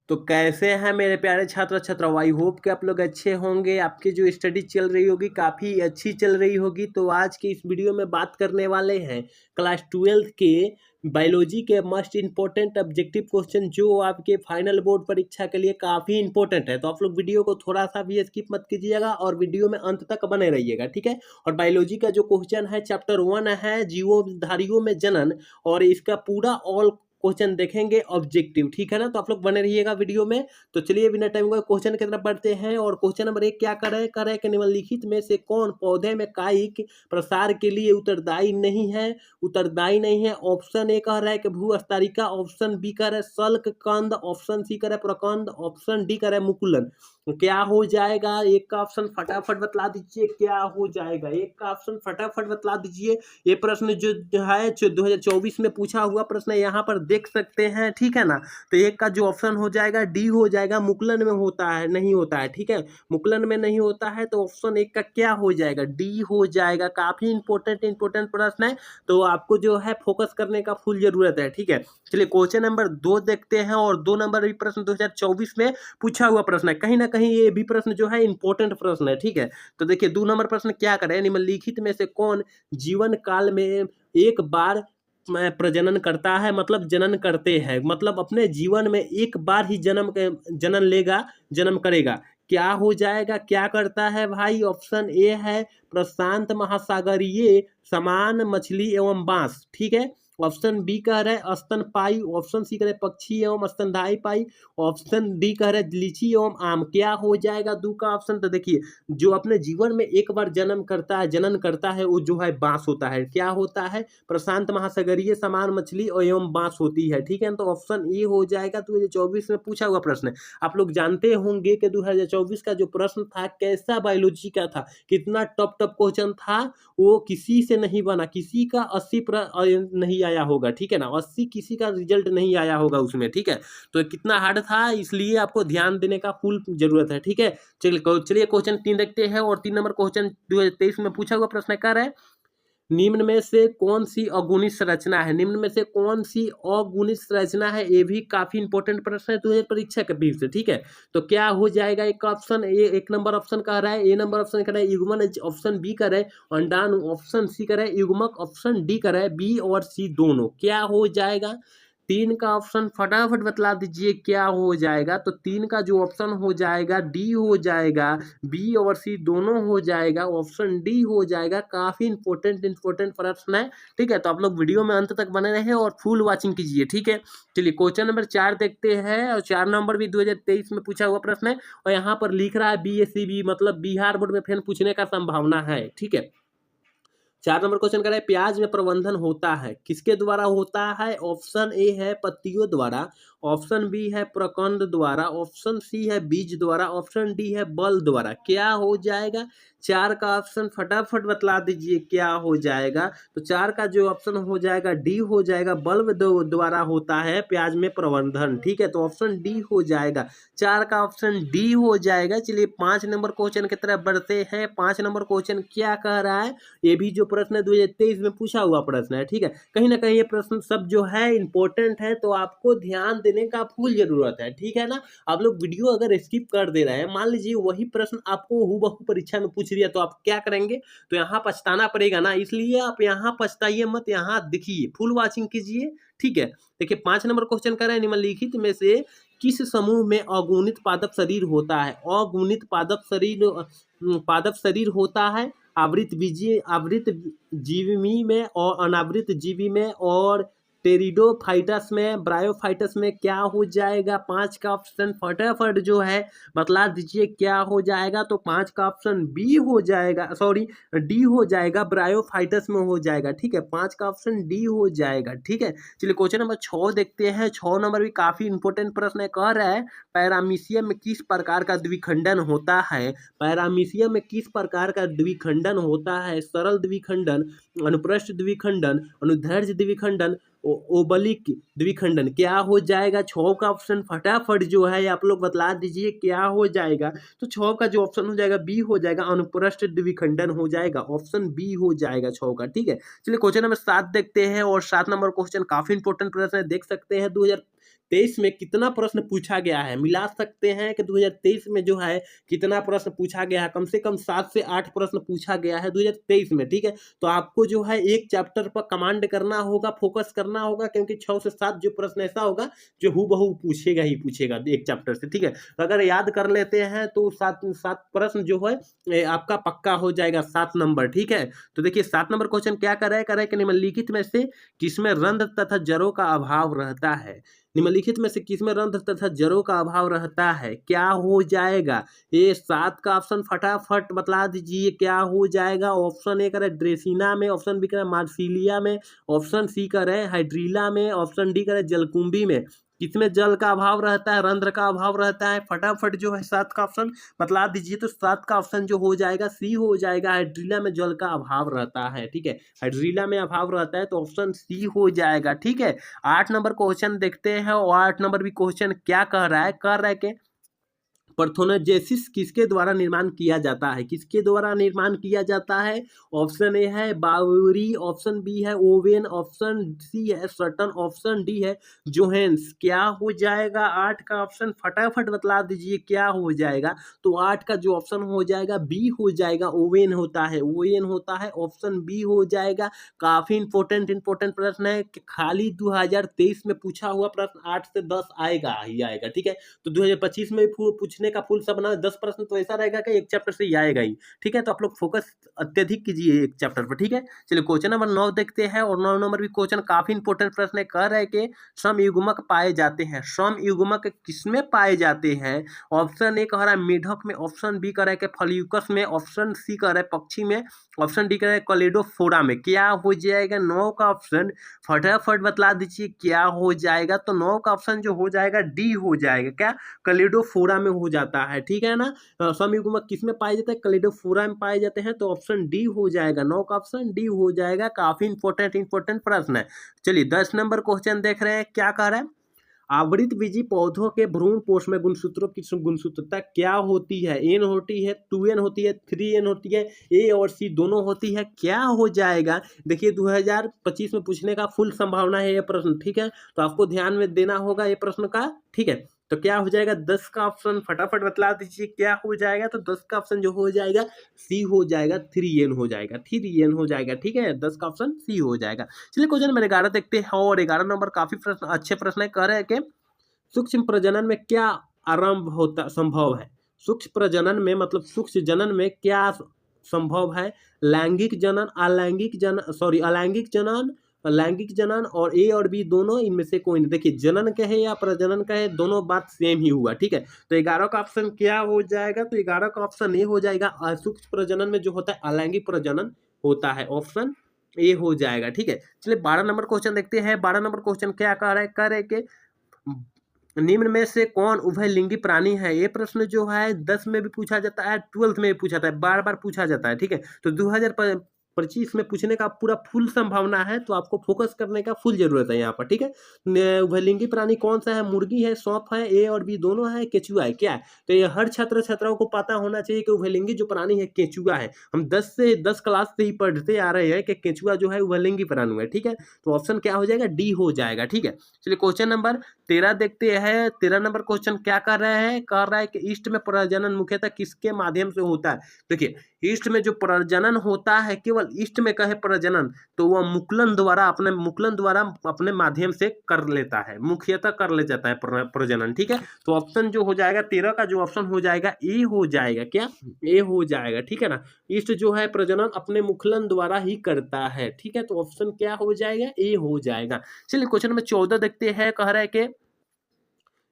तो कैसे हैं मेरे प्यारे छात्र छात्रा, आई होप कि आप लोग अच्छे होंगे। आपकी जो स्टडी चल रही होगी काफ़ी अच्छी चल रही होगी। तो आज की इस वीडियो में बात करने वाले हैं क्लास 12 के बायोलॉजी के मस्ट इम्पोर्टेंट ऑब्जेक्टिव क्वेश्चन, जो आपके फाइनल बोर्ड परीक्षा के लिए काफ़ी इंपॉर्टेंट है। तो आप लोग वीडियो को थोड़ा सा भी स्किप मत कीजिएगा और वीडियो में अंत तक बने रहिएगा, ठीक है। और बायोलॉजी का जो क्वेश्चन है चैप्टर 1 है जीवधारियों में जनन, और इसका पूरा ऑल क्वेश्चन देखेंगे ऑब्जेक्टिव, ठीक है ना। तो आप लोग बने रहिएगा वीडियो में। तो चलिए बिना टाइम को क्वेश्चन की तरफ बढ़ते हैं। और क्वेश्चन नंबर 1 क्या करे कि निम्नलिखित में से कौन पौधे में कायिक प्रसार के लिए उत्तरदायी नहीं है। ऑप्शन ए कह रहा है कि भूस्तरिका, ऑप्शन बी कह रहा है सल्क कंद, ऑप्शन सी कह रहा है प्रकंद, ऑप्शन डी कह रहा है मुकुलन। क्या हो जाएगा? एक का ऑप्शन फटाफट बतला दीजिए, क्या हो जाएगा? एक का ऑप्शन फटाफट बतला दीजिए। ये प्रश्न जो है 2024 में पूछा हुआ प्रश्न है, यहाँ पर देख सकते हैं, ठीक है ना। तो एक का जो ऑप्शन हो जाएगा डी हो जाएगा। मुकुलन में होता है, नहीं होता है, ठीक है। मुकुलन में नहीं होता है तो ऑप्शन एक का क्या हो जाएगा? डी हो जाएगा। काफी इंपॉर्टेंट प्रश्न है, तो आपको जो है फोकस करने का फुल जरूरत है, ठीक है। चलिए क्वेश्चन नंबर 2 देखते हैं। और 2 नंबर भी प्रश्न 2024 में पूछा हुआ प्रश्न है। कहीं ना कहीं ये भी प्रश्न जो है इंपॉर्टेंट प्रश्न है, ठीक है। तो देखिए 2 नंबर प्रश्न क्या करें, निम्नलिखित में से कौन जीवन काल में एक बार प्रजनन करता है, मतलब जनन करते हैं, मतलब अपने जीवन में एक बार ही जन्म लेगा, जन्म करेगा। क्या हो जाएगा? क्या करता है भाई? ऑप्शन ए है प्रशांत महासागरीय समान मछली एवं बांस, ठीक है। ऑप्शन बी कह रहा है स्तनपायी, ऑप्शन सी कह रहे पक्षी एवं स्तनधारी पाई, ऑप्शन डी कह रहे लीची एवं आम। क्या हो जाएगा दो का ऑप्शन? तो देखिए जो अपने जीवन में एक बार जनन करता है वो जो है बांस होता है। क्या होता है? प्रशांत महासागरीय समान मछली एवं बांस होती है, ठीक है। तो ऑप्शन ए हो जाएगा। 2024 में पूछा हुआ प्रश्न है। आप लोग जानते होंगे कि 2024 का जो प्रश्न था कैसा बायोलॉजी का था, कितना टफ क्वेश्चन था। वो किसी से नहीं बना, किसी का 80 नहीं आया होगा, ठीक है ना। 80 किसी का रिजल्ट नहीं आया होगा उसमें, ठीक है। तो कितना हार्ड था, इसलिए आपको ध्यान देने का फुल जरूरत है, ठीक है। चलिए क्वेश्चन 3 देखते हैं। और 3 नंबर क्वेश्चन 2023 में पूछा हुआ प्रश्न कर रहा है निम्न में से कौन सी अगुणित संरचना है। निम्न में से कौन सी अगुणित संरचना है? ये भी काफी इंपॉर्टेंट प्रश्न है 2000 परीक्षा के बीच से, ठीक है। तो क्या हो जाएगा? एक ऑप्शन ए, एक नंबर ऑप्शन कह रहा है, ए नंबर ऑप्शन कह रहा है युग्मन, ऑप्शन बी कह रहा है अंडाणु, ऑप्शन सी कह रहा है युग्मक, ऑप्शन डी कह रहा है बी और सी दोनों। क्या हो जाएगा? 3 का ऑप्शन फटाफट बतला दीजिए, क्या हो जाएगा? तो 3 का जो ऑप्शन हो जाएगा डी हो जाएगा, बी और सी दोनों हो जाएगा, ऑप्शन डी हो जाएगा। काफी इंपॉर्टेंट प्रश्न है, ठीक है। तो आप लोग वीडियो में अंत तक बने रहे और फुल वॉचिंग कीजिए, ठीक है। चलिए क्वेश्चन नंबर 4 देखते हैं। और 4 नंबर भी 2023 में पूछा हुआ प्रश्न है। और यहाँ पर लिख रहा है BSCB, मतलब बिहार बोर्ड में फिर पूछने का संभावना है, ठीक है। 4 नंबर क्वेश्चन कर रहा है प्याज में प्रबंधन होता है, किसके द्वारा होता है? ऑप्शन ए है पत्तियों द्वारा, ऑप्शन बी है प्रकंद द्वारा, ऑप्शन सी है बीज द्वारा, ऑप्शन डी है बल द्वारा। क्या हो जाएगा? 4 का ऑप्शन फटाफट बतला दीजिए, क्या हो जाएगा? तो 4 का जो ऑप्शन हो जाएगा डी हो जाएगा, बल्ब द्वारा होता है प्याज में प्रबंधन, ठीक है। तो ऑप्शन डी हो जाएगा। 4 का ऑप्शन डी हो जाएगा। चलिए 5 नंबर क्वेश्चन की तरफ बढ़ते हैं। 5 नंबर क्वेश्चन क्या कह रहा है? ये भी जो प्रश्न 2023 में पूछा हुआ प्रश्न है, ठीक है। कहीं ना कहीं ये प्रश्न सब जो है इंपॉर्टेंट है, तो आपको ध्यान देने का फुल जरूरत है, ठीक है ना। आप लोग वीडियो अगर स्किप कर दे रहे हैं, मान लीजिए वही प्रश्न आपको हूबहू परीक्षा में पूछ दिया, तो आप क्या करेंगे? तो यहाँ पछताना पड़ेगा ना, इसलिए आप यहाँ पछताइए मत, यहाँ देखिए फुल वॉचिंग कीजिए, ठीक है। देखिए 5 नंबर क्वेश्चन कर रहे हैं निम्नलिखित में से किस समूह में अगुणित पादप शरीर होता है? अगुणित पादप शरीर होता है आवृत जीवी में और अनावृत जीवी में और टेरिडोफाइटस में, ब्रायोफाइटस में। क्या हो जाएगा? 5 का ऑप्शन फटाफट जो है बतला दीजिए, क्या हो जाएगा? तो 5 का ऑप्शन बी हो जाएगा, सॉरी डी हो जाएगा, ब्रायोफाइटस में हो जाएगा, ठीक है। 5 का ऑप्शन डी हो जाएगा, ठीक है। चलिए क्वेश्चन नंबर 6 देखते हैं। 6 नंबर भी काफी इंपॉर्टेंट प्रश्न है। कह रहा है पैरामीशियम में किस प्रकार का द्विखंडन होता है? पैरामीशियम में किस प्रकार का द्विखंडन होता है? सरल द्विखंडन, अनुप्रस्थ द्विखंडन, अनुदैर्ध्य द्विखंडन, ओबलिक द्विखंडन। क्या हो जाएगा? 6 का ऑप्शन फटाफट जो है आप लोग बतला दीजिए, क्या हो जाएगा? तो 6 का जो ऑप्शन हो जाएगा बी हो जाएगा, अनुप्रस्थ द्विखंडन हो जाएगा, ऑप्शन बी हो जाएगा 6 का, ठीक है। चलिए क्वेश्चन नंबर 7 देखते हैं। और 7 नंबर क्वेश्चन काफी इंपॉर्टेंट प्रश्न है, देख सकते हैं 2023 में कितना प्रश्न पूछा गया है, मिला सकते हैं कि 2023 में जो है कितना प्रश्न पूछा गया है। कम से कम 7 से 8 प्रश्न पूछा गया है 2023 में, ठीक है। तो आपको जो है एक चैप्टर पर कमांड करना होगा, फोकस करना होगा, क्योंकि 6 से 7 जो प्रश्न ऐसा होगा जो हूबहू पूछेगा ही पूछेगा एक चैप्टर से, ठीक है। तो अगर याद कर लेते हैं तो 7 प्रश्न जो है आपका पक्का हो जाएगा, 7 नंबर, ठीक है। तो देखिए 7 नंबर क्वेश्चन क्या कर रहा है कि निम्नलिखित में से किसमें रंध्र तथा जड़ों का अभाव रहता है। निम्नलिखित में से किसमें रंध्र तथा जड़ों का अभाव रहता है, क्या हो जाएगा। ये 7 का ऑप्शन फटाफट बतला दीजिए, क्या हो जाएगा। ऑप्शन ए करे ड्रेसिना में, ऑप्शन बी करे मार्सिलिया में, ऑप्शन सी करे हाइड्रीला में, ऑप्शन डी करे जलकुंभी में। किसमें जल का अभाव रहता है, रंध्र का अभाव रहता है, फटाफट जो है 7 का ऑप्शन बतला दीजिए। तो 7 का ऑप्शन जो हो जाएगा सी हो जाएगा, हाइड्रीला में जल का अभाव रहता है, ठीक है। हाइड्रीला में अभाव रहता है तो ऑप्शन सी हो जाएगा, ठीक है। 8 नंबर क्वेश्चन देखते हैं, और 8 नंबर भी क्वेश्चन क्या कह रहा है कि पार्थेनोजेनेसिस किसके द्वारा निर्माण किया जाता है, किसके द्वारा निर्माण किया जाता है। ऑप्शन ए है बावरी, ऑप्शन बी है ओवेन, ऑप्शन सी है सटन, ऑप्शन डी है जोहेंस। क्या हो जाएगा 8 का ऑप्शन, फटाफट बतला दीजिए क्या हो जाएगा। तो 8 का जो ऑप्शन हो जाएगा बी हो जाएगा, ओवेन होता है, ओवेन होता है, ऑप्शन बी हो जाएगा। काफी इंपॉर्टेंट प्रश्न है कि खाली 2023 में पूछा हुआ प्रश्न 8 से 10 आएगा ही आएगा, ठीक है। तो 2025 में पूछने का फुल सब ना 10 प्रश्न तो ऐसा रहेगा कि एक चैप्टर से ही आएगा ही, ठीक है। तो आप लोग फोकस अत्यधिक कीजिए एक चैप्टर पर, ठीक है। चलिए क्वेश्चन नंबर 9 देखते हैं, और 9 नंबर भी क्वेश्चन काफी इंपॉर्टेंट प्रश्न है। कह रहा है कि समयुग्मक पाए जाते हैं, समयुग्मक किसमें पाए जाते हैं। ऑप्शन ए कह रहा है मेढक में, ऑप्शन बी कह रहा है कि फल्यूकस में, ऑप्शन सी कह रहा है पक्षी में, ऑप्शन डी कह रहा है कलेडोफोरा में। क्या हो जाएगा 9 का ऑप्शन, फटाफट बतला दीजिए क्या हो जाएगा। तो 9 का ऑप्शन जो हो जाएगा डी हो जाएगा, क्या कलेडोफोरा में हो जाता है, ठीक है ना। समयुग्मक किस में पाए जाते हैं, कलेडोफोरा में पाए जाते हैं, तो ऑप्शन डी हो जाएगा, 9 का ऑप्शन डी हो जाएगा। काफी इंपॉर्टेंट प्रश्न है। चलिए 10 नंबर क्वेश्चन देख रहे हैं, क्या कह रहा है। आवृतबीजी पौधों के भ्रूण पोष में गुणसूत्रों की गुणसूत्रता क्या होती है। एन होती है, 2n होती है, 3n होती है, ए और सी दोनों होती है। क्या हो जाएगा, देखिए 2025 में पूछने का फुल संभावना है ये प्रश्न, ठीक है। तो आपको ध्यान में देना होगा ये प्रश्न का, ठीक है। तो क्या हो जाएगा 10 का ऑप्शन, फटाफट बतला दीजिए क्या हो जाएगा। तो 10 का ऑप्शन जो हो जाएगा सी हो जाएगा, 3n हो जाएगा, 3n हो जाएगा, ठीक है। 10 का ऑप्शन सी हो जाएगा। चलिए क्वेश्चन नंबर 11 देखते हैं, और 11 नंबर काफी प्रश्न अच्छे प्रश्न है। कह रहे हैं कि सूक्ष्म प्रजनन में क्या आरंभ होता संभव है। सूक्ष्म प्रजनन में मतलब सूक्ष्म जनन में क्या संभव है। लैंगिक जनन, अलैंगिक जनन, अलैंगिक जनन, लैंगिक जनन, और ए और बी दोनों इनमें से कोई नहीं। देखिए जनन कहे या प्रजनन कहे दोनों बात सेम ही हुआ, ठीक है। तो 11 का ऑप्शन क्या हो जाएगा, तो 11 का ऑप्शन ए हो जाएगा। सूक्ष्म प्रजनन में जो होता है अलैंगिक प्रजनन होता है, ऑप्शन ए हो जाएगा, ठीक है। चलिए 12 नंबर क्वेश्चन देखते हैं। 12 नंबर क्वेश्चन क्या कह रहा है कि निम्न में से कौन उभयलिंगी प्राणी है। ये प्रश्न जो है 10 में भी पूछा जाता है, 12th में भी पूछा जाता है, बार बार पूछा जाता है, ठीक है। तो 2025 में पूछने का पूरा फुल संभावना है, तो आपको फोकस करने का फुल जरूरत है यहाँ पर, ठीक है। उभयलिंगी प्राणी कौन सा है, मुर्गी है, सौंफ है, ए और बी दोनों है, केचुआ है, क्या है। तो ये हर छात्र छात्राओं को पता होना चाहिए कि उभयलिंगी जो प्राणी है केचुआ है। हम 10 क्लास से ही पढ़ते आ रहे हैं कि केचुआ जो है उभयलिंगी प्राणी है, ठीक है। तो ऑप्शन क्या हो जाएगा, डी हो जाएगा, ठीक है। चलिए क्वेश्चन नंबर 13 देखते हैं। 13 नंबर क्वेश्चन क्या कर रहे हैं, कह रहा है कि ईस्ट में प्रजनन मुख्यतः किसके माध्यम से होता है। देखिए ईस्ट में जो प्रजनन होता है, केवल ईस्ट में कहे प्रजनन तो वह मुकुलन द्वारा अपने माध्यम से कर लेता है, मुख्यतः कर ले जाता है प्रजनन, ठीक है। तो ऑप्शन जो हो जाएगा 13 का जो ऑप्शन हो जाएगा ए हो जाएगा, क्या ए हो जाएगा, ठीक है ना। ईस्ट जो है प्रजनन अपने मुकुलन द्वारा ही करता है, ठीक है। तो ऑप्शन क्या हो जाएगा, ए हो जाएगा। चलिए क्वेश्चन नंबर 14 देखते हैं। कह रहा है कि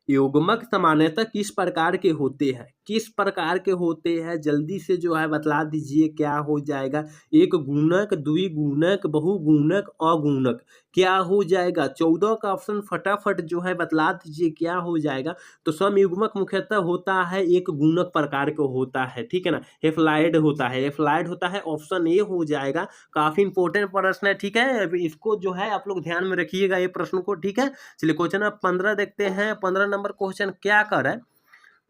युग्मक सामान्यतः किस प्रकार के होते हैं, किस प्रकार के होते हैं, जल्दी से जो है बतला दीजिए क्या हो जाएगा। एक गुणक, द्विगुणक, बहुगुणक, अगुणक। क्या हो जाएगा 14 का ऑप्शन, फटाफट जो है बतला दीजिए क्या हो जाएगा। तो समयुग्मक मुख्यतः होता है एक गुणक प्रकार का होता है, ठीक है ना। हेफ्लाइड होता है, हेफ्लाइड होता है, ऑप्शन ए हो जाएगा। काफी इंपॉर्टेंट प्रश्न है, ठीक है। इसको जो है आप लोग ध्यान में रखिएगा ये प्रश्न को, ठीक है। चलिए क्वेश्चन नंबर 15 देखते हैं। 15 नंबर क्वेश्चन क्या कर रहा है,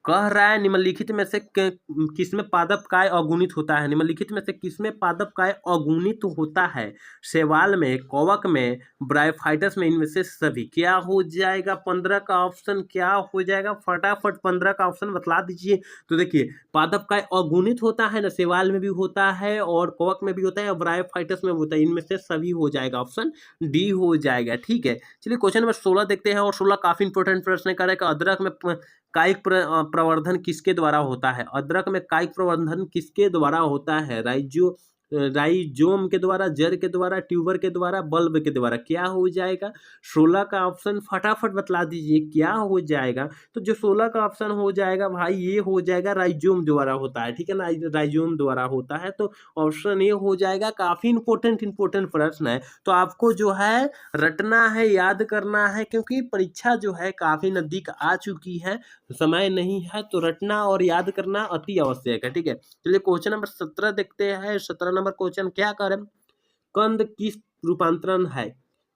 कह रहा है निम्नलिखित में से किसमें पादप काय अगुणित होता है, निम्नलिखित में से किसमें पादप काय अगुणित होता है, शैवाल में, कवक में, ब्रायोफाइटस में, इनमें से सभी। क्या हो जाएगा 15 का ऑप्शन, क्या हो जाएगा फटाफट 15 का ऑप्शन बतला दीजिए। तो देखिए पादप काय अगुणित होता है ना, शैवाल में भी होता है और कवक में भी होता है और ब्रायोफाइटस में भी होता है, इनमें से सभी हो जाएगा, ऑप्शन डी हो जाएगा। ठीक है, चलिए क्वेश्चन नंबर 16 देखते हैं और 16 काफी इंपॉर्टेंट प्रश्न है। कह रहा है कि अदरक में कायिक प्रवर्धन किसके द्वारा होता है, अदरक में कायिक प्रवर्धन किसके द्वारा होता है, राइजोम के द्वारा, जड़ के द्वारा, ट्यूबर के द्वारा, बल्ब के द्वारा। क्या हो जाएगा 16 का ऑप्शन फटाफट बतला दीजिए क्या हो जाएगा। तो जो 16 का ऑप्शन हो जाएगा भाई ये हो जाएगा राइजोम द्वारा होता है, ठीक है ना, राइजोम द्वारा होता है। तो ऑप्शन ये हो जाएगा। काफी इंपॉर्टेंट प्रश्न है, तो आपको जो है रटना है, याद करना है, क्योंकि परीक्षा जो है काफी नजदीक आ चुकी है, समय नहीं है, तो रटना और याद करना अति आवश्यक है। ठीक है, चलिए क्वेश्चन नंबर 17 देखते हैं। 17 नंबर क्वेश्चन क्या करें, कंद किस रूपांतरण है,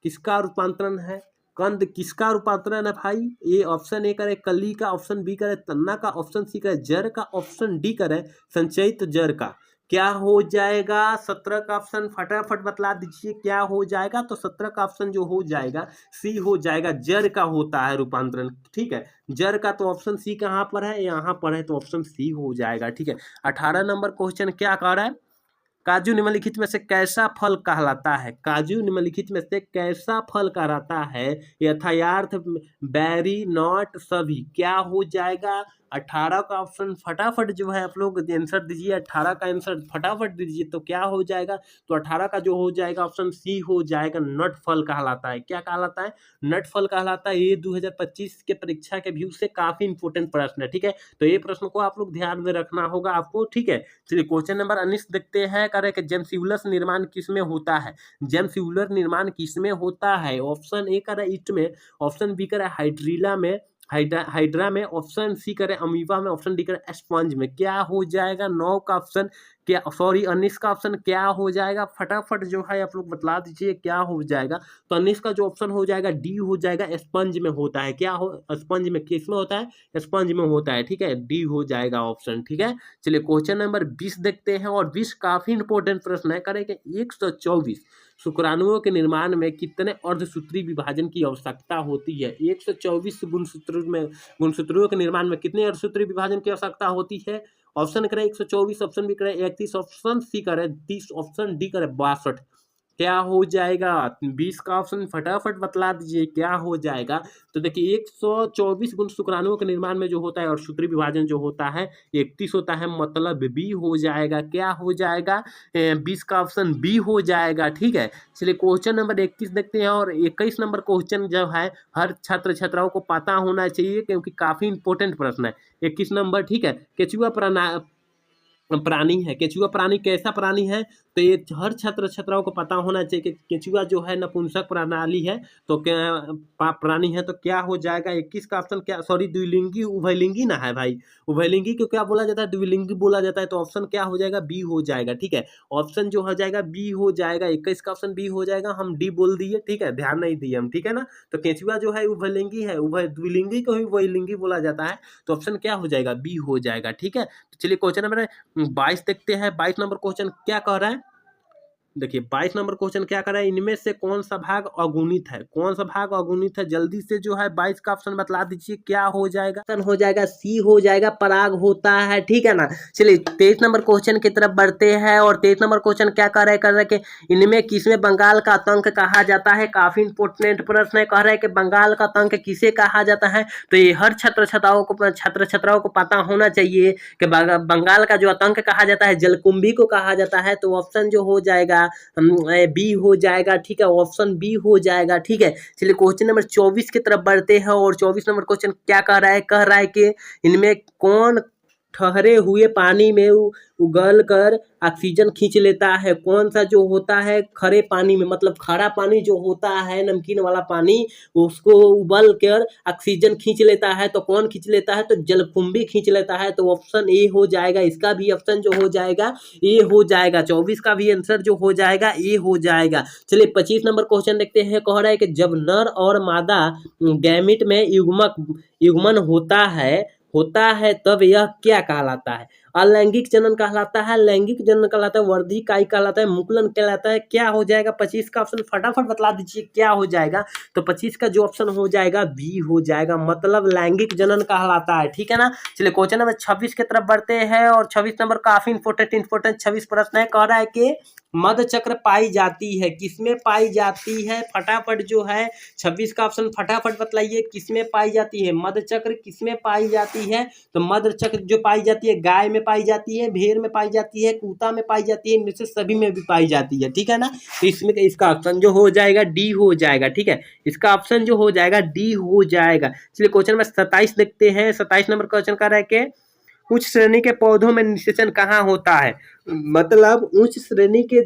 किसका रूपांतरण है, कंद किसका रूपांतरण है भाई। ये ऑप्शन ए करे कली का, ऑप्शन बी करे तना का, ऑप्शन सी करे जड़ का, ऑप्शन डी करे संचयित जड़ का। क्या हो जाएगा 17 का ऑप्शन फटाफट बतला दीजिए क्या हो जाएगा। तो 17 का ऑप्शन जो हो जाएगा सी हो जाएगा, जड़ का होता है रूपांतरण। ठीक है, जड़ का, तो ऑप्शन सी कहाँ पर है, यहाँ पर है, तो ऑप्शन सी हो जाएगा। ठीक है, 18 नंबर क्वेश्चन क्या कह रहा है, काजू निम्नलिखित में से कैसा फल कहलाता है, काजू निम्नलिखित में से कैसा फल कहलाता है, यथार्थ, बैरी, नॉट, सभी। क्या हो जाएगा 18 का ऑप्शन फटाफट जो है आप लोग आंसर दीजिए, 18 का आंसर फटाफट दीजिए। तो क्या हो जाएगा, तो 18 का जो हो जाएगा ऑप्शन सी हो जाएगा, नट फल कहलाता है। क्या कहलाता है, नट फल कहलाता है। ये 2025 के परीक्षा के व्यू से काफी इंपॉर्टेंट प्रश्न है। ठीक है, तो ये प्रश्न को आप लोग ध्यान में रखना होगा आपको। ठीक है, चलिए क्वेश्चन नंबर 19 देखते हैं। कह रहे कि जेम्स निर्माण किसमें होता है, जेम्स निर्माण किसमें होता है। ऑप्शन ए करे ईस्ट में, ऑप्शन बी करे हाइड्रीला में, हाइड्रा में, ऑप्शन सी करे अमीबा में, ऑप्शन डी करे स्पंज में। क्या हो जाएगा 9 का ऑप्शन, क्या सॉरी 19 का ऑप्शन क्या हो जाएगा, फटाफट जो है आप लोग बतला दीजिए क्या हो जाएगा। तो 19 का जो ऑप्शन हो जाएगा डी हो जाएगा, स्पंज में होता है। क्या हो, स्पंज में, किस में होता है, स्पंज में होता है। ठीक है, डी हो जाएगा ऑप्शन। ठीक है, चलिए क्वेश्चन नंबर 20 देखते हैं और 20 काफी इंपॉर्टेंट प्रश्न है। करेंगे 124 शुक्राणुओं के निर्माण में कितने अर्धसूत्री विभाजन की आवश्यकता होती है। 124 गुणसूत्रों के निर्माण में कितने अर्धसूत्री विभाजन की आवश्यकता होती है। ऑप्शन करें 124, ऑप्शन बी करें 31, ऑप्शन सी करें 30, ऑप्शन डी करें 62। क्या हो जाएगा 20 का ऑप्शन फटाफट बतला दीजिए क्या हो जाएगा। तो देखिए 124 गुण शुक्राणुओं के निर्माण में जो होता है और सूत्री विभाजन जो होता है 31 होता है, मतलब बी हो जाएगा। क्या हो जाएगा 20 का ऑप्शन बी हो जाएगा। ठीक है, चलिए क्वेश्चन नंबर 21 देखते हैं और 21 नंबर क्वेश्चन जो है हर छात्र छात्राओं को पता होना चाहिए क्योंकि काफी इंपॉर्टेंट प्रश्न है। 21 नंबर, ठीक है, केचुआ प्राणी है। केचुआ प्राणी कैसा प्राणी है, तो ये हर छात्र छात्राओं को पता होना चाहिए कि केचुआ जो है नपुंसक प्रणाली है, तो क्या प्राणी है। तो क्या हो जाएगा 21 का ऑप्शन, क्या सॉरी द्विलिंगी उभयलिंगी ना है भाई, उभयलिंगी को क्या बोला जाता है, द्विलिंगी बोला जाता है। तो ऑप्शन क्या हो जाएगा, बी हो जाएगा। ठीक है, ऑप्शन जो हो जाएगा बी हो जाएगा, 21 का ऑप्शन बी हो जाएगा। हम डी बोल दिए, ठीक है, ध्यान नहीं दिए हम, ठीक है ना। तो केचुआ जो है उभयलिंगी है, उभय द्विलिंगी को ही उभयलिंगी बोला जाता है। तो ऑप्शन क्या हो जाएगा, बी हो जाएगा। ठीक है, तो चलिए क्वेश्चन नंबर 22 देखते हैं। 22 नंबर क्वेश्चन क्या कह रहा है, देखिए 22 नंबर क्वेश्चन क्या कर रहा है, इनमें से कौन सा भाग अगुणित है, कौन सा भाग अगुणित है, जल्दी से जो है 22 का ऑप्शन बतला दीजिए क्या हो जाएगा। ऑप्शन हो जाएगा सी हो जाएगा, पराग होता है। ठीक है ना, चलिए 23 नंबर क्वेश्चन की तरफ बढ़ते हैं और 23 नंबर क्वेश्चन क्या कर रहे हैं कि इनमें किसमें बंगाल का आतंक कहा जाता है। काफी इंपोर्टेंट प्रश्न है, कह रहा है कि बंगाल का आतंक किसे कहा जाता है। तो ये हर छात्र छात्राओं को पता होना चाहिए कि बंगाल का जो आतंक कहा जाता है जलकुंभी को कहा जाता है। तो ऑप्शन जो हो जाएगा बी हो जाएगा। ठीक है, ऑप्शन बी हो जाएगा। ठीक है, चलिए क्वेश्चन नंबर 24 की तरफ बढ़ते हैं और 24 नंबर क्वेश्चन क्या कह रहा है कि इनमें कौन ठहरे हुए पानी में उगल कर ऑक्सीजन खींच लेता है। कौन सा जो होता है खरे पानी में, मतलब खारा पानी जो होता है नमकीन वाला पानी, उसको उबल कर ऑक्सीजन खींच लेता है। तो कौन खींच लेता है, तो जलकुंभी खींच लेता है। तो ऑप्शन ए हो जाएगा, इसका भी ऑप्शन जो हो जाएगा ए हो जाएगा। 24 का भी आंसर जो हो जाएगा ए हो जाएगा। चलिए 25 नंबर क्वेश्चन देखते हैं, कह रहा है कि जब नर और मादा गैमिट में युग्मन होता है तब यह क्या कहलाता है? अलैंगिक जनन कहलाता है, लैंगिक जनन कहलाता है, वर्धिकाई कहलाता है, मुकुलन कहलाता है। क्या हो जाएगा 25 का ऑप्शन? फटाफट बतला दीजिए क्या हो जाएगा। तो 25 का जो ऑप्शन हो जाएगा बी हो जाएगा, मतलब लैंगिक जनन कहलाता है। ठीक है ना। चलिए क्वेश्चन नंबर 26 की तरफ बढ़ते हैं और 26 नंबर काफी इंपोर्टेंट 26 प्रश्न है। कह रहा है कि मध चक्र पाई जाती है, किसमें पाई जाती है? फटाफट जो है 26 का ऑप्शन फटाफट बतलाइए, किसमें पाई जाती है? मध चक्र किसमें पाई जाती है? तो मध चक्र जो पाई जाती है गाय में पाई जाती है, भेड़ में पाई जाती है, कुत्ता में पाई जाती है, इनमें से सभी में भी पाई जाती है। ठीक है ना। तो इसमें इसका ऑप्शन जो हो जाएगा डी हो जाएगा। ठीक है, इसका ऑप्शन जो हो जाएगा डी हो जाएगा। चलिए क्वेश्चन नंबर 27 देखते हैं। 27 नंबर क्वेश्चन कर रहा है कि उच्च श्रेणी के पौधों में निषेचन कहाँ होता है? मतलब उच्च श्रेणी के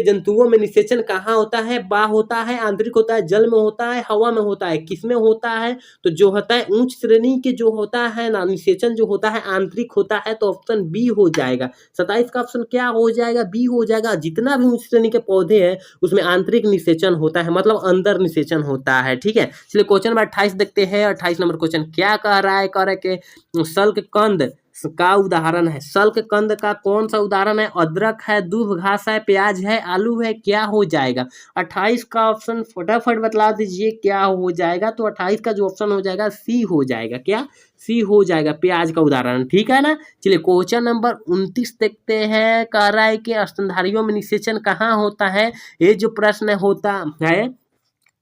जंतुओं में निषेचन कहाँ होता है? बा होता है, आंतरिक होता है, जल में होता है, हवा में होता है, किसमें होता है? तो जो होता है उच्च श्रेणी के जो होता है ना निषेचन जो होता है आंतरिक होता है, तो ऑप्शन बी हो जाएगा। 27 का ऑप्शन क्या हो जाएगा? बी हो जाएगा। जितना भी उच्च श्रेणी के पौधे हैं उसमें आंतरिक निषेचन होता है, मतलब अंदर निषेचन होता है। ठीक है, चलिए क्वेश्चन नंबर 28 देखते हैं। 28 नंबर क्वेश्चन क्या कह रहा है? कह रहा है कि सल्ककंद का उदाहरण है। सल्ककंद का कौन सा उदाहरण है? अदरक है, दूब घास है, प्याज है, आलू है, क्या हो जाएगा? 28 का ऑप्शन फटाफट बतला दीजिए क्या हो जाएगा। तो 28 का जो ऑप्शन हो जाएगा सी हो जाएगा। क्या? सी हो जाएगा, प्याज का उदाहरण। ठीक है ना। चलिए क्वेश्चन नंबर 29 देखते हैं। कह रहा है कि स्तनधारियों में निषेचन कहाँ होता है? ये जो प्रश्न होता है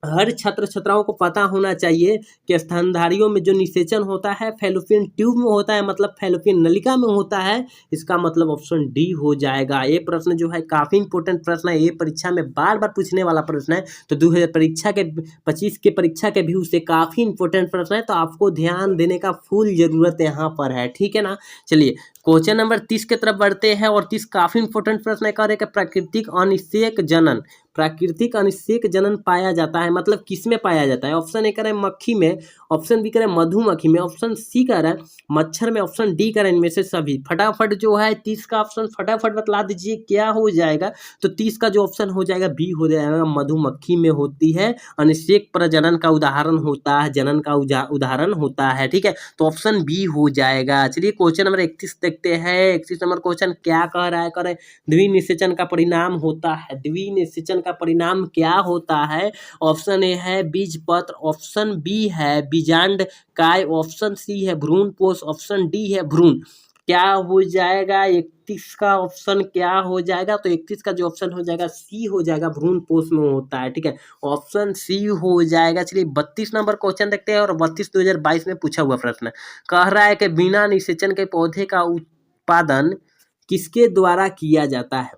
हर छात्र छात्राओं को पता होना चाहिए कि स्तनधारियों में जो निषेचन होता है फैलोपियन ट्यूब में होता है, मतलब फैलोपियन नलिका में होता है। इसका मतलब ऑप्शन डी हो जाएगा। ये प्रश्न जो है काफी इंपोर्टेंट प्रश्न है, ये परीक्षा में बार बार पूछने वाला प्रश्न है। तो 2025 के परीक्षा के व्यू से काफी इंपोर्टेंट प्रश्न है, तो आपको ध्यान देने का फुल जरूरत यहाँ पर है। ठीक है ना। चलिए क्वेश्चन नंबर 30 की तरफ बढ़ते हैं और 30 काफी इंपोर्टेंट प्रश्न है। कह रहे हैं प्राकृतिक अनिषेक जनन, प्राकृतिक अनिषेक जनन पाया जाता है, मतलब किसमें पाया जाता है? ऑप्शन ए करें मक्खी में, ऑप्शन बी करें मधुमक्खी में, ऑप्शन सी करें मच्छर में, ऑप्शन डी करें इनमें से सभी। फटाफट जो है 30 का ऑप्शन फटाफट बतला दीजिए क्या हो जाएगा। तो 30 का जो ऑप्शन हो जाएगा बी हो जाएगा, मधुमक्खी में होती है। अनिषेक प्रजनन का उदाहरण होता है, जनन का उदाहरण होता है। ठीक है, तो ऑप्शन बी हो जाएगा। चलिए क्वेश्चन नंबर 31 देखते हैं। 31 नंबर क्वेश्चन क्या कह रहा है? कह रहे द्विनिषेचन का परिणाम होता है। द्विनिषेचन का परिणाम क्या होता है? ऑप्शन ए है बीजपत्र, ऑप्शन बी है बीजांड काय, ऑप्शन सी है भ्रूणपोष, ऑप्शन डी है भ्रूण। क्या हो जाएगा? 31 का ऑप्शन क्या हो जाएगा? तो 31 का जो ऑप्शन हो जाएगा सी हो जाएगा, भ्रूणपोष में होता है। ठीक है, ऑप्शन सी हो जाएगा। चलिए 32 नंबर क्वेश्चन देखते हैं और 32 2022 में पूछा हुआ प्रश्न कह रहा है कि बिना निषेचन के पौधे का उत्पादन किसके द्वारा किया जाता है?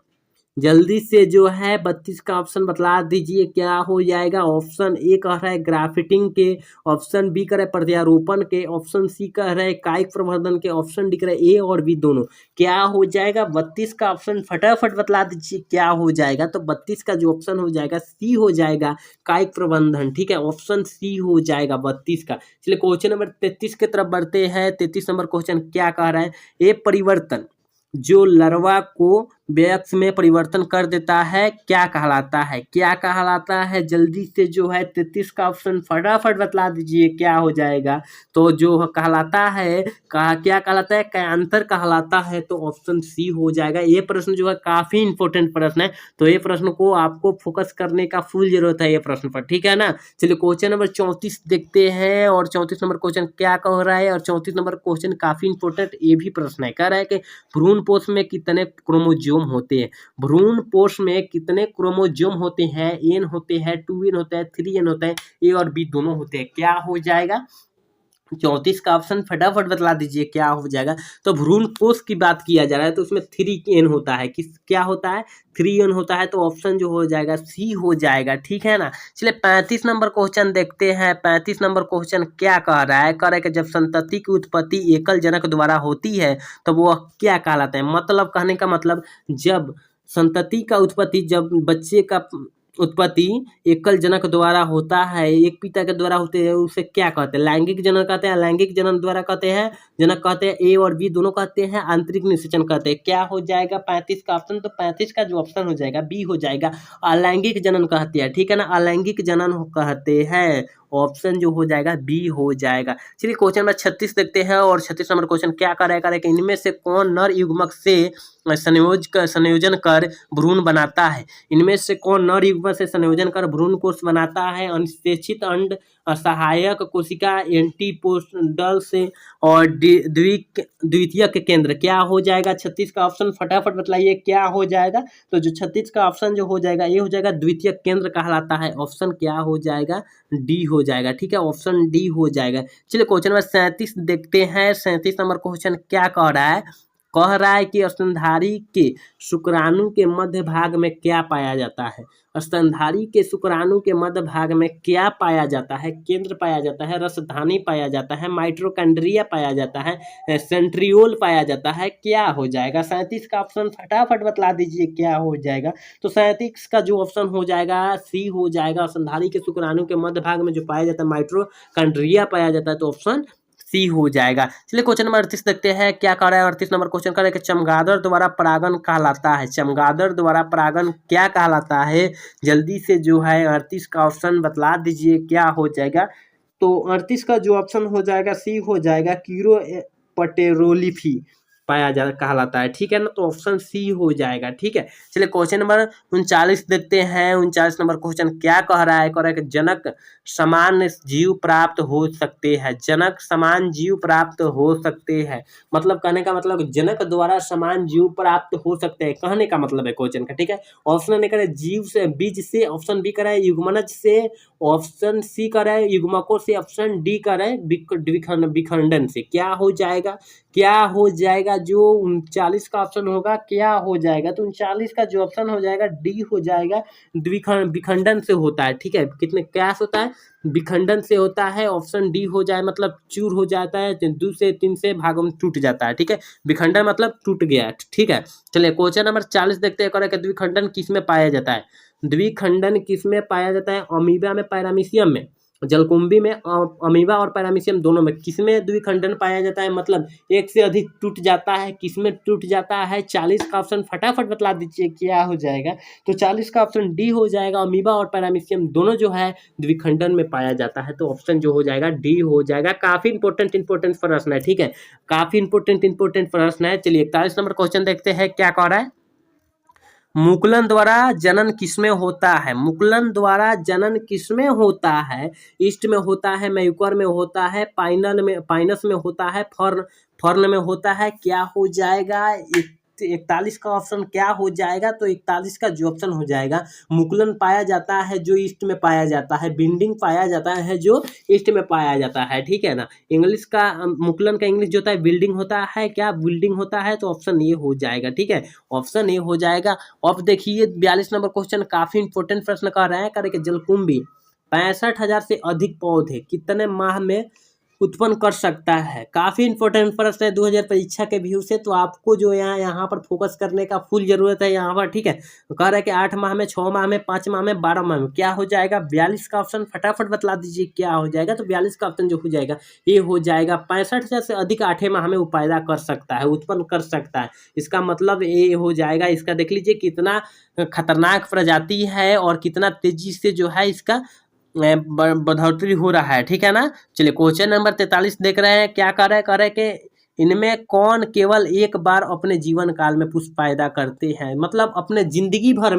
जल्दी से जो है 32 का ऑप्शन बतला दीजिए क्या हो जाएगा। ऑप्शन ए कह रहा है ग्राफ्टिंग के, ऑप्शन बी कह रहा है प्रत्यारोपण के, ऑप्शन सी कह रहा है कायिक प्रवर्धन के, ऑप्शन डी कह रहा है ए और बी दोनों। क्या हो जाएगा? 32 का ऑप्शन फटाफट बतला दीजिए क्या हो जाएगा। तो 32 का जो ऑप्शन हो जाएगा सी हो जाएगा, कायिक प्रबंधन। ठीक है, ऑप्शन सी हो जाएगा 32 का। चलिए क्वेश्चन नंबर 33 की तरफ बढ़ते हैं। 33 नंबर क्वेश्चन क्या कह रहा है? ये परिवर्तन जो लार्वा को वयस्क में परिवर्तन कर देता है क्या कहलाता है? क्या कहलाता है? जल्दी से जो है 33 का ऑप्शन फटाफट बतला दीजिए क्या हो जाएगा। तो जो कहलाता है क्या कहलाता है? कैंसर कहलाता है। तो ऑप्शन सी हो जाएगा। ये प्रश्न जो है काफी इंपोर्टेंट प्रश्न है, तो ये प्रश्न को आपको फोकस करने का फुल जरूरत है ये प्रश्न पर। ठीक है ना। चलिए क्वेश्चन नंबर 34 देखते हैं और 34 नंबर क्वेश्चन क्या कह रहा है। और 34 नंबर क्वेश्चन काफी इंपोर्टेंट ये भी प्रश्न है। कह रहा है कि भ्रूणपोष में कितने क्रोमोजोम होते हैं? भ्रूणपोष में कितने क्रोमोजोम होते हैं? एन होते हैं, 2n होता है, 3n होता है, ए और बी दोनों होते हैं। क्या हो जाएगा? 34 का ऑप्शन फटाफट बतला दीजिए क्या हो जाएगा। तो भ्रूणपोष की बात किया जा रहा है तो उसमें 3n होता है। क्या होता है? 3n होता है। तो ऑप्शन जो हो जाएगा सी हो जाएगा। ठीक है ना। चलिए 35 नंबर क्वेश्चन देखते हैं। 35 नंबर क्वेश्चन क्या कह रहा है? कह रहा है कि जब संतति की उत्पत्ति एकल जनक द्वारा होती है तो वो क्या कहलाता है? मतलब कहने का मतलब जब संतति का उत्पत्ति, जब बच्चे का उत्पत्ति एकल जनक द्वारा होता है, एक पिता के द्वारा होते हैं, उसे क्या कहते हैं? लैंगिक जनन कहते हैं, लैंगिक जनन द्वारा कहते हैं, जनक कहते हैं, ए और बी दोनों कहते हैं, आंतरिक निषेचन कहते हैं। क्या हो जाएगा 35 का ऑप्शन? तो 35 का जो ऑप्शन हो जाएगा बी हो जाएगा, अलैंगिक जनन कहते हैं। ठीक है ना, अलैंगिक जनन कहते हैं। ऑप्शन जो हो जाएगा बी हो जाएगा। चलिए क्वेश्चन नंबर 36 देखते हैं और 36 नंबर क्वेश्चन क्या करेगा कि इनमें से कौन नर युग्मक से संयोजन कर भ्रूण बनाता है। इनमें से कौन नर युग्मक से संयोजन कर भ्रूण कोष बनाता है। अनिषेचित अंड, सहायक कोशिका, एंटीपोडल से और द्वितीयक केंद्र। क्या हो जाएगा 36 का ऑप्शन, फटाफट बतलाइए क्या हो जाएगा। तो जो 36 का ऑप्शन जो हो जाएगा ये हो जाएगा द्वितीयक केंद्र कहलाता है। ऑप्शन क्या हो जाएगा, डी हो जाएगा। ठीक है, ऑप्शन डी हो जाएगा। चलिए क्वेश्चन नंबर 37 देखते हैं। 37 नंबर क्वेश्चन क्या कह रहा है, कह रहा है कि स्तनधारी के शुक्राणु के मध्य भाग में क्या पाया जाता है। स्तनधारी के शुक्राणु के मध्य भाग में क्या पाया जाता है। केंद्र पाया जाता है, रसधानी पाया जाता है, माइटोकॉन्ड्रिया पाया जाता है, सेंट्रियोल पाया जाता है। क्या हो जाएगा 37 का ऑप्शन, फटाफट बतला दीजिए क्या हो जाएगा। तो 37 का जो ऑप्शन हो जाएगा सी हो जाएगा। स्तनधारी के शुक्राणु के मध्य भाग में जो पाया जाता है माइटोकॉन्ड्रिया पाया जाता है, तो ऑप्शन सी हो जाएगा। चलिए क्वेश्चन नंबर 38 देखते हैं क्या कह रहा है। 38 नंबर क्वेश्चन कह रहा है कि चमगादड़ द्वारा परागण कहलाता है। चमगादड़ द्वारा परागण क्या कहलाता है, जल्दी से जो है 38 का ऑप्शन बतला दीजिए क्या हो जाएगा। तो 38 का जो ऑप्शन हो जाएगा सी हो जाएगा, कीरो पटेरोलिफी पाया जा कहलाता है। ठीक है ना, तो ऑप्शन सी हो जाएगा। ठीक है, चलिए क्वेश्चन नंबर 39 देखते हैं। 39 नंबर क्वेश्चन क्या कह रहा है, कह रहा है कि जनक समान जीव प्राप्त हो सकते हैं। जनक समान जीव प्राप्त हो सकते हैं, मतलब कहने का मतलब जनक द्वारा समान जीव प्राप्त हो सकते हैं, कहने का मतलब है क्वेश्चन का। ठीक है, ऑप्शन ए करे जीव से, बीज से, ऑप्शन बी करे युग्मनज से, ऑप्शन सी करे युग्मकों से, ऑप्शन डी करे विखंडन से। क्या हो जाएगा, क्या हो जाएगा जो 39 का ऑप्शन होगा, क्या हो जाएगा। तो 39 का जो ऑप्शन हो जाएगा डी हो जाएगा, विखंडन से होता है। ठीक है, कितने क्या होता है, विखंडन से होता है। ऑप्शन डी हो जाए मतलब चूर हो जाता है, 2 से 3 से भागों में टूट जाता है। ठीक है, विखंडन मतलब टूट गया। ठीक है, चलिए क्वेश्चन नंबर 40 देखते हैं। करें कि द्विखंडन किस में पाया जाता है। द्विखंडन किस में पाया जाता है, अमीबा में, पैरामीशियम में, जलकुंभी में, अमीबा और पैरामीशियम दोनों में। किसमें द्विखंडन पाया जाता है, मतलब एक से अधिक टूट जाता है, किसमें टूट जाता है। 40 का ऑप्शन फटाफट बतला दीजिए क्या हो जाएगा। तो 40 का ऑप्शन डी हो जाएगा, अमीबा और पैरामीशियम दोनों जो है द्विखंडन में पाया जाता है, तो ऑप्शन जो हो जाएगा डी हो जाएगा। काफी इंपॉर्टेंट प्रश्न है। ठीक है, काफी इंपॉर्टेंट प्रश्न है। चलिए 41 नंबर क्वेश्चन देखते हैं क्या कह रहा है। मुकुलन द्वारा जनन किसमें होता है। मुकुलन द्वारा जनन किसमें होता है, ईस्ट में होता है, मैक्यूर में होता है, पाइनस में होता है, फर्न में होता है। क्या हो जाएगा 41 का ऑप्शन क्या हो जाएगा। तो 41 का जो ऑप्शन हो जाएगा, मुकुलन पाया जाता है जो ईस्ट में पाया जाता है, बिल्डिंग पाया जाता है जो ईस्ट में पाया जाता है। ठीक है ना, इंग्लिश का मुकुलन का इंग्लिश जो होता है बिल्डिंग होता है, क्या बिल्डिंग होता है, तो ऑप्शन ये हो जाएगा। ठीक है, ऑप्शन ये हो जाएगा। अब देखिए 42 नंबर क्वेश्चन काफी इंपॉर्टेंट प्रश्न कर रहे हैं। करे कि जलकुंभी 65,000 से अधिक पौधे कितने माह में उत्पन्न कर सकता है। काफी इंपॉर्टेंट प्रश्न है 2000 परीक्षा के व्यू से, तो आपको जो यहाँ पर फोकस करने का फुल जरूरत है यहाँ पर। ठीक है, कह रहा है कि 8 माह में, 6 माह में, 5 माह में, 12 माह में। क्या हो जाएगा 42 का ऑप्शन, फटाफट बतला दीजिए क्या हो जाएगा। तो 42 का ऑप्शन जो हो जाएगा ये हो जाएगा 65,000 से अधिक 8 माह में वो पैदा कर सकता है, उत्पन्न कर सकता है। इसका मतलब ये हो जाएगा। इसका देख लीजिए कितना खतरनाक प्रजाति है और कितना तेजी से जो है इसका बढ़ोतरी हो रहा है। ठीक है ना, चलिए क्वेश्चन नंबर 43 देख रहे हैं। क्या कर रहे हैं कि इनमें कौन केवल एक बार अपने जीवन काल में पुष्प पैदा करते हैं, मतलब अपने जिंदगी भर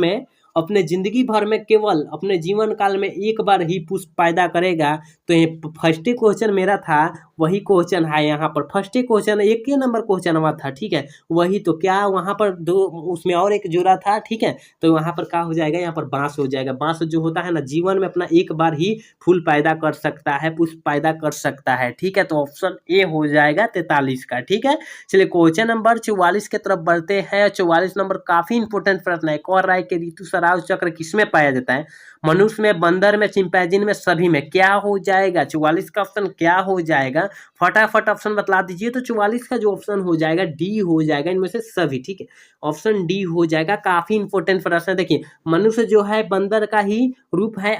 में केवल अपने जीवन काल में एक बार ही पुष्प पैदा करेगा। तो ये फर्स्ट क्वेश्चन मेरा था, वही क्वेश्चन है यहाँ पर। फर्स्ट क्वेश्चन एक ही नंबर क्वेश्चन हुआ था। ठीक है, वही तो क्या वहाँ पर दो उसमें और एक जोड़ा था। ठीक है, तो वहाँ पर क्या हो जाएगा, यहाँ पर बांस हो जाएगा। बांस जो होता है ना जीवन में अपना एक बार ही फूल पैदा कर सकता है, पुष्प पैदा कर सकता है। ठीक है, तो ऑप्शन ए हो जाएगा 43 का। ठीक है, चलिए क्वेश्चन नंबर 44 के तरफ बढ़ते हैं। 44 नंबर काफी इंपॉर्टेंट प्रश्न है। कह रहा है कि ऋतुस्राव चक्र किसमें पाया जाता है, मनुष्य में, बंदर में, चिंपैंजी में, सभी में। क्या हो जाएगा 44 का ऑप्शन क्या हो जाएगा, फटाफट ऑप्शन बतला दीजिए। तो 44 का जो ऑप्शन हो जाएगा डी हो जाएगा, इनमें से सभी। ठीक है, ऑप्शन डी हो जाएगा। काफी इंपॉर्टेंट प्रश्न है। देखिए मनुष्य जो है बंदर का ही रूप है,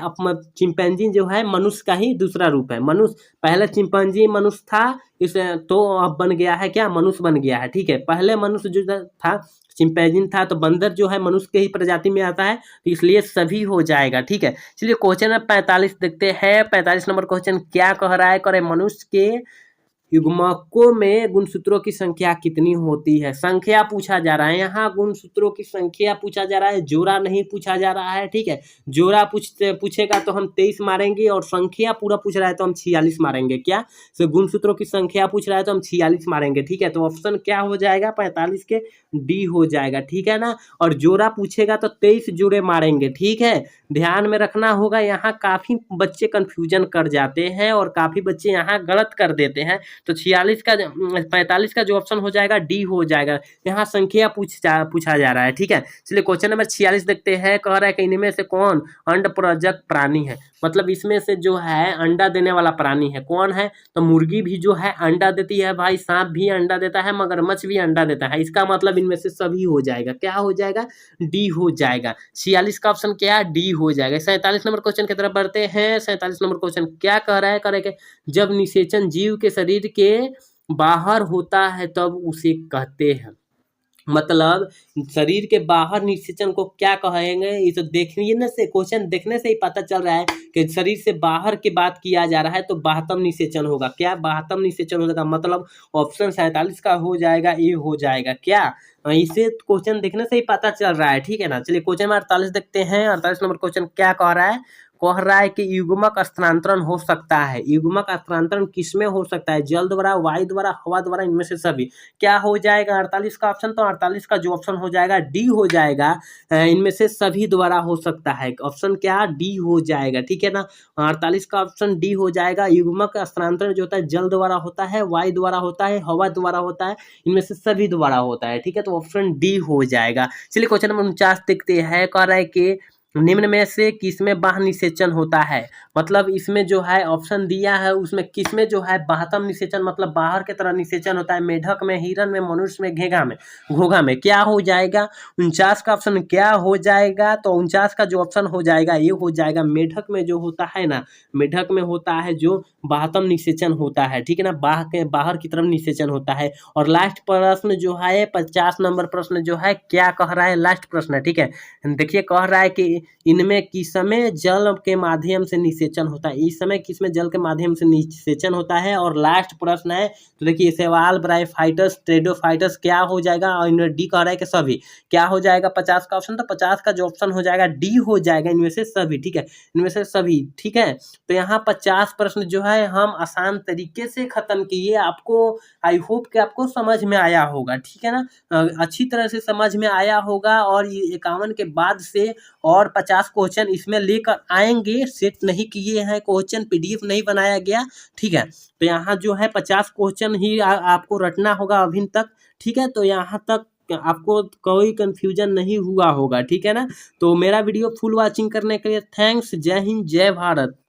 चिंपैंजी जो है मनुष्य का ही दूसरा रूप है। मनुष्य पहले चिंपैंजी मनुष्य था, इस तो अब बन गया है क्या, मनुष्य बन गया है। ठीक है, पहले मनुष्य जो था चिंपैंजी था, तो बंदर जो है मनुष्य के ही प्रजाति में आता है, तो इसलिए सभी हो जाएगा। ठीक है, चलिए क्वेश्चन नंबर 45 देखते हैं। 45 नंबर क्वेश्चन क्या कह रहा है, करे मनुष्य के युग्मकों में गुणसूत्रों की संख्या कितनी होती है। संख्या पूछा जा रहा है, यहाँ गुणसूत्रों की संख्या पूछा जा रहा है, जोड़ा नहीं पूछा जा रहा है। ठीक है, जोड़ा पूछेगा तो हम 23 मारेंगे, और संख्या पूरा पूछ रहा है तो हम 46 मारेंगे। क्या, तो गुणसूत्रों की संख्या पूछ रहा है तो हम 46 मारेंगे। ठीक है, तो ऑप्शन क्या हो जाएगा, 45 के डी हो जाएगा। ठीक है ना, और जोड़ा पूछेगा तो 23 जोड़े मारेंगे। ठीक है, ध्यान में रखना होगा, यहाँ काफी बच्चे कंफ्यूजन कर जाते हैं और काफी बच्चे यहाँ गलत कर देते हैं। तो 45 का जो ऑप्शन हो जाएगा डी हो जाएगा। यहाँ संख्या पूछा जा रहा है। ठीक है, चलिए क्वेश्चन नंबर 46 देखते हैं। कह रहा है कि इनमें से कौन अंडप्रजक प्राणी है, मतलब इसमें से जो है अंडा देने वाला प्राणी है कौन है, तो मुर्गी भी जो है अंडा देती है भाई, सांप भी अंडा देता है, मगरमच्छ भी अंडा देता है। इसका मतलब इनमें से सभी हो जाएगा। क्या हो जाएगा, डी हो जाएगा। 46 का ऑप्शन क्या, डी हो जाएगा। 47 नंबर क्वेश्चन की तरफ बढ़ते हैं। 47 नंबर क्वेश्चन क्या कह रहा है, करे कि जब निषेचन जीव के शरीर के बाहर होता है तब उसे कहते हैं, मतलब शरीर के बाहर निषेचन को क्या कहेंगे। ये तो देखने से, क्वेश्चन देखने से ही पता चल रहा है कि शरीर से बाहर की बात किया जा रहा है, तो बाह्यतम निषेचन होगा। क्या, बाह्यतम निषेचन होगा, मतलब ऑप्शन 47 का हो जाएगा, ए हो जाएगा। क्या, इसे क्वेश्चन देखने से ही पता चल रहा है। ठीक है ना, चलिए क्वेश्चन 48 देखते हैं। 48 नंबर क्वेश्चन क्या कह रहा है, कह रहा है कि युग्मक स्थानांतरण हो सकता है। युग्मक स्थानांतरण किसमें हो सकता है, जल द्वारा, वायु द्वारा, हवा द्वारा, इनमें से सभी। क्या हो जाएगा 48 का ऑप्शन, तो 48 का जो ऑप्शन हो जाएगा डी हो जाएगा। इनमें से सभी द्वारा हो सकता है, ऑप्शन क्या, डी हो जाएगा। ठीक है ना, 48 का ऑप्शन डी हो जाएगा। युग्मक स्थानांतरण जो होता है जल द्वारा होता है, वायु द्वारा होता है, हवा द्वारा होता है, इनमें से सभी द्वारा होता है। ठीक है, तो ऑप्शन डी हो जाएगा। चलिए क्वेश्चन नंबर 49 देखते हैं। कह रहा है कि निम्न में से किसमें बाह्य निषेचन होता है, मतलब इसमें जो है ऑप्शन दिया है उसमें किसमें जो है बाह्यतम निषेचन, मतलब बाहर की तरह निषेचन होता है। मेढक में, हिरन में, मनुष्य में, घोंघा में। क्या हो जाएगा, 49 का ऑप्शन क्या हो जाएगा, तो 49 का जो ऑप्शन हो जाएगा ये हो जाएगा। मेढक में जो होता है ना, मेढक में होता है जो बाह्यतम निषेचन होता है। ठीक है ना, बाहर की तरफ निषेचन होता है। और लास्ट प्रश्न जो है 50 नंबर प्रश्न जो है क्या कह रहा है, लास्ट प्रश्न। ठीक है, देखिए कह रहा है कि इनमें किस समय जल के माध्यम से निषेचन होता है, इस समय किसमें जल के माध्यम से निषेचन होता है। और लास्ट प्रश्न है, तो देखिए सवाल ब्रायोफाइटस, टेरिडोफाइटस क्या हो जाएगा, और इनमें डी कह रहा है कि सभी। क्या हो जाएगा 50 का ऑप्शन, तो 50 का जो ऑप्शन हो जाएगा डी हो जाएगा, इनमें से सभी। ठीक है, इनमें से सभी। ठीक है, तो यहाँ 50 प्रश्न जो है हम आसान तरीके से खत्म किए। आपको आई होप कि आपको समझ में आया होगा। ठीक है ना, अच्छी तरह से समझ में आया होगा। और ये 51 के बाद से और 50 क्वेश्चन इसमें लेकर आएंगे, सेट नहीं किए हैं क्वेश्चन, पीडीएफ नहीं बनाया गया। ठीक है, तो यहाँ जो है 50 क्वेश्चन ही आपको रटना होगा अभी तक। ठीक है, तो यहाँ तक आपको कोई कंफ्यूजन नहीं हुआ होगा। ठीक है ना, तो मेरा वीडियो फुल वॉचिंग करने के लिए थैंक्स। जय हिंद, जय भारत।